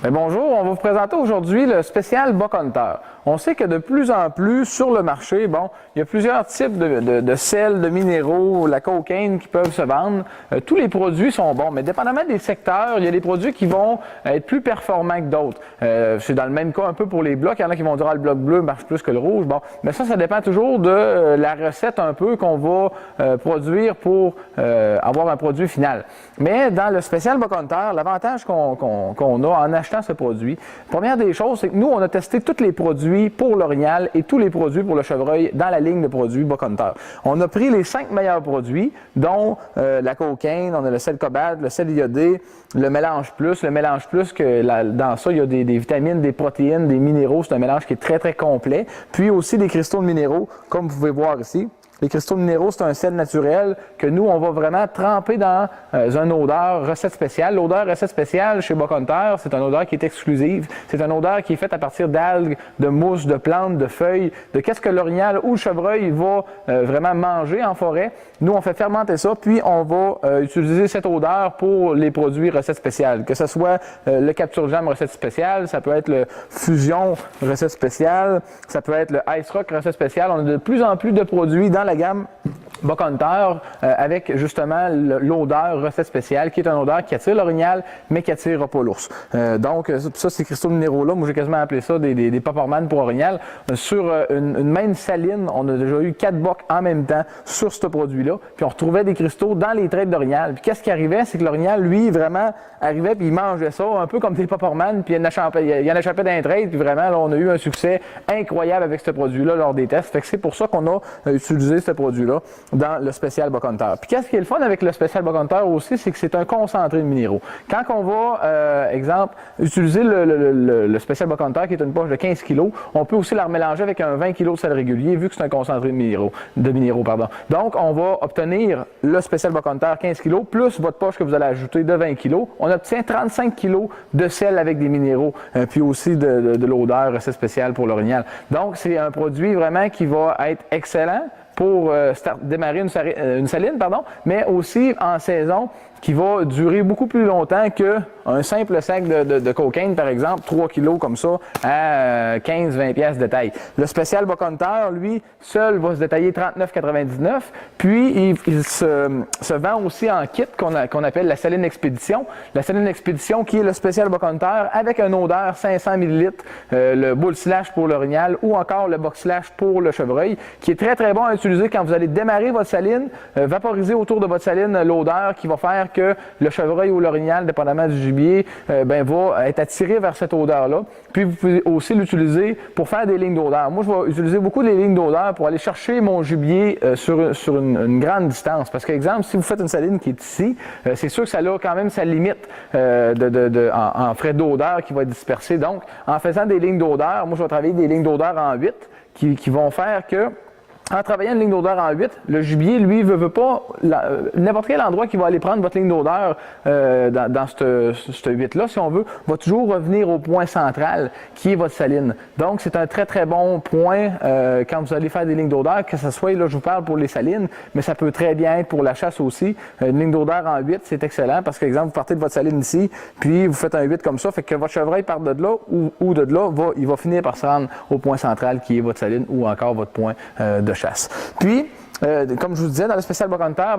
Bien, bonjour, on va vous présenter aujourd'hui le spécial Buck Hunter. On sait que de plus en plus sur le marché, il y a plusieurs types de sels, de minéraux, la cocaïne qui peuvent se vendre. Tous les produits sont bons, mais dépendamment des secteurs, il y a des produits qui vont être plus performants que d'autres. C'est dans le même cas un peu pour les blocs. Il y en a qui vont dire le bloc bleu marche plus que le rouge. Mais ça dépend toujours de la recette un peu qu'on va produire pour avoir un produit final. Mais dans le spécial Buck Hunter, l'avantage qu'on a en achetant ce produit, première des choses, c'est que nous, on a testé tous les produits pour l'orignal et tous les produits pour le chevreuil dans la ligne de produits Buck Hunter. On a pris les 5 meilleurs produits, dont la cocaïne, on a le sel cobalt, le sel iodé, le mélange plus. Le mélange plus, dans ça, il y a des vitamines, des protéines, des minéraux. C'est un mélange qui est très, très complet. Puis aussi des cristaux de minéraux, comme vous pouvez voir ici. Les cristaux de minéraux, c'est un sel naturel que nous, on va vraiment tremper dans une odeur recette spéciale. L'odeur recette spéciale chez Buck Hunter, c'est une odeur qui est exclusive. C'est une odeur qui est faite à partir d'algues, de mousses, de plantes, de feuilles, de qu'est-ce que l'orignal ou le chevreuil va vraiment manger en forêt. Nous, on fait fermenter ça, puis on va utiliser cette odeur pour les produits recettes spéciales. Que ce soit le Capture Jam recette spéciale, ça peut être le Fusion recette spéciale, ça peut être le Ice Rock recette spéciale. On a de plus en plus de produits dans la gamme Buck Hunter avec justement l'odeur recette spéciale qui est une odeur qui attire l'orignal mais qui attire pas l'ours. Donc ça, ces cristaux minéraux-là, moi j'ai quasiment appelé ça des Popperman pour orignal. Sur une même saline, on a déjà eu 4 bocs en même temps sur ce produit-là. Puis on retrouvait des cristaux dans les traites d'orignal. Puis qu'est-ce qui arrivait, c'est que l'orignal, lui, vraiment arrivait puis il mangeait ça un peu comme des Popperman, puis il en échappait d'un trade. Puis vraiment, là, on a eu un succès incroyable avec ce produit-là lors des tests. Fait que c'est pour ça qu'on a utilisé ce produit-là dans le spécial Buck Hunter. Puis qu'est-ce qui est le fun avec le spécial Buck Hunter aussi, c'est que c'est un concentré de minéraux. Quand on va, exemple, utiliser le spécial Buck Hunter, qui est une poche de 15 kg, on peut aussi la remélanger avec un 20 kg de sel régulier, vu que c'est un concentré de minéraux. Donc, on va obtenir le spécial Buck Hunter 15 kg, plus votre poche que vous allez ajouter de 20 kg. On obtient 35 kg de sel avec des minéraux, puis aussi de l'odeur recette spéciale pour l'orignal. Donc, c'est un produit vraiment qui va être excellent pour démarrer une saline, mais aussi en saison qui va durer beaucoup plus longtemps qu'un simple sac de cocaïne, par exemple, 3 kilos comme ça, à 15-20 pièces de taille. Le spécial Buck Hunter, lui, seul va se détailler 39,99. Puis, il se vend aussi en kit qu'on appelle la saline expédition. La saline expédition qui est le spécial Buck Hunter avec un odeur 500 ml, le Bull Slash pour l'orignal ou encore le Buck Slash pour le chevreuil, qui est très, très bon à utiliser quand vous allez démarrer votre saline, vaporiser autour de votre saline l'odeur qui va faire que le chevreuil ou l'orignal, dépendamment du gibier, va être attiré vers cette odeur-là. Puis vous pouvez aussi l'utiliser pour faire des lignes d'odeur. Moi, je vais utiliser beaucoup des lignes d'odeur pour aller chercher mon gibier sur une grande distance. Parce qu'exemple, si vous faites une saline qui est ici, c'est sûr que ça a quand même sa limite en frais d'odeur qui va être dispersé. Donc, en faisant des lignes d'odeur, moi, je vais travailler des lignes d'odeur en 8 qui vont faire que en travaillant une ligne d'odeur en 8, le gibier, lui, veut pas, n'importe quel endroit qui va aller prendre votre ligne d'odeur dans ce 8-là, si on veut, va toujours revenir au point central, qui est votre saline. Donc, c'est un très, très bon point quand vous allez faire des lignes d'odeur, que ce soit, là, je vous parle pour les salines, mais ça peut très bien être pour la chasse aussi. Une ligne d'odeur en 8, c'est excellent, parce que, exemple, vous partez de votre saline ici, puis vous faites un 8 comme ça, fait que votre chevreuil part de là, ou de là, il va finir par se rendre au point central, qui est votre saline, ou encore votre point de chasse. Puis, comme je vous disais, dans le spécial Buck Hunter,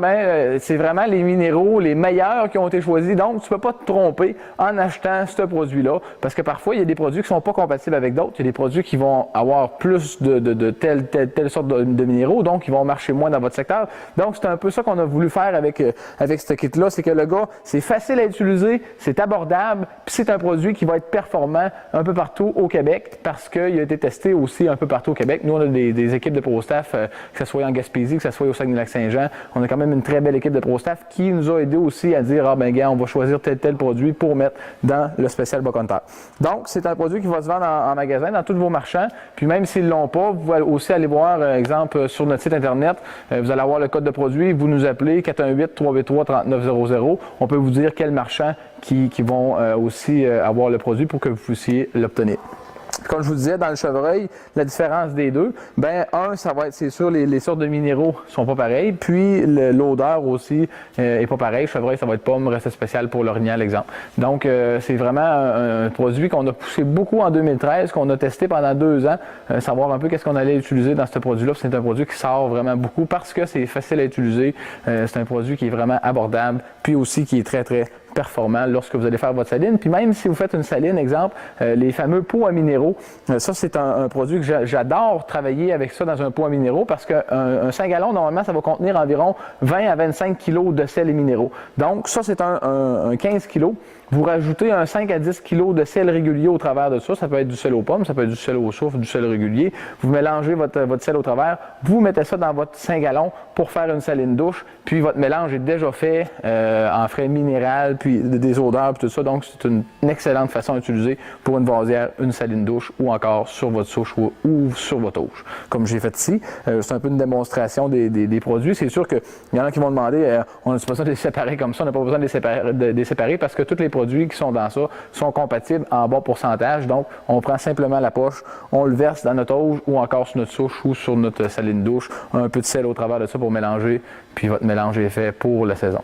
c'est vraiment les minéraux les meilleurs qui ont été choisis. Donc, tu ne peux pas te tromper en achetant ce produit-là. Parce que parfois, il y a des produits qui ne sont pas compatibles avec d'autres. Il y a des produits qui vont avoir plus de telle sorte de minéraux, donc ils vont marcher moins dans votre secteur. Donc, c'est un peu ça qu'on a voulu faire avec ce kit-là. C'est que le gars, c'est facile à utiliser, c'est abordable, puis c'est un produit qui va être performant un peu partout au Québec parce qu'il a été testé aussi un peu partout au Québec. Nous, on a des équipes de pro-staff, que ce soit en Gaspésie, que ce soit au Saguenay-Lac-Saint-Jean. On a quand même une très belle équipe de pro-staff qui nous a aidé aussi à dire gars, on va choisir tel produit pour mettre dans le spécial Buck Hunter. Donc, c'est un produit qui va se vendre en magasin, dans tous vos marchands. Puis même s'ils ne l'ont pas, vous pouvez aussi aller voir, exemple, sur notre site Internet. Vous allez avoir le code de produit, vous nous appelez 418-383-3900. On peut vous dire quels marchands qui vont aussi avoir le produit pour que vous puissiez l'obtenir. Comme je vous disais, dans le chevreuil, la différence des deux, ben ça va être, c'est sûr, les sortes de minéraux sont pas pareilles, puis l'odeur aussi est pas pareille. Chevreuil, ça va être pomme, recette spéciale pour l'orignal, exemple. Donc, c'est vraiment un produit qu'on a poussé beaucoup en 2013, qu'on a testé pendant 2 ans, savoir un peu qu'est-ce qu'on allait utiliser dans ce produit-là. C'est un produit qui sort vraiment beaucoup parce que c'est facile à utiliser. C'est un produit qui est vraiment abordable, puis aussi qui est très, très performant lorsque vous allez faire votre saline. Puis même si vous faites une saline, exemple, les fameux pots à minéraux, ça c'est un produit que j'adore travailler avec ça dans un pot à minéraux parce qu'un 5 gallons, normalement, ça va contenir environ 20 à 25 kg de sel et minéraux. Donc ça, c'est un 15 kg. Vous rajoutez un 5 à 10 kg de sel régulier au travers de ça. Ça peut être du sel aux pommes, ça peut être du sel au soufre, du sel régulier. Vous mélangez votre sel au travers, vous mettez ça dans votre 5 gallons pour faire une saline douche. Puis votre mélange est déjà fait en frais minéral, puis des odeurs, puis tout ça. Donc, c'est une excellente façon d'utiliser pour une vasière, une saline douche ou encore sur votre souche ou sur votre auge. Comme j'ai fait ici, c'est un peu une démonstration des produits. C'est sûr qu'il y en a qui vont demander, on n'a pas besoin de les séparer comme ça, on n'a pas besoin de les séparer parce que tous les produits qui sont dans ça sont compatibles en bas pourcentage. Donc, on prend simplement la poche, on le verse dans notre auge ou encore sur notre souche ou sur notre saline douche, un peu de sel au travers de ça pour mélanger, puis votre mélange est fait pour la saison.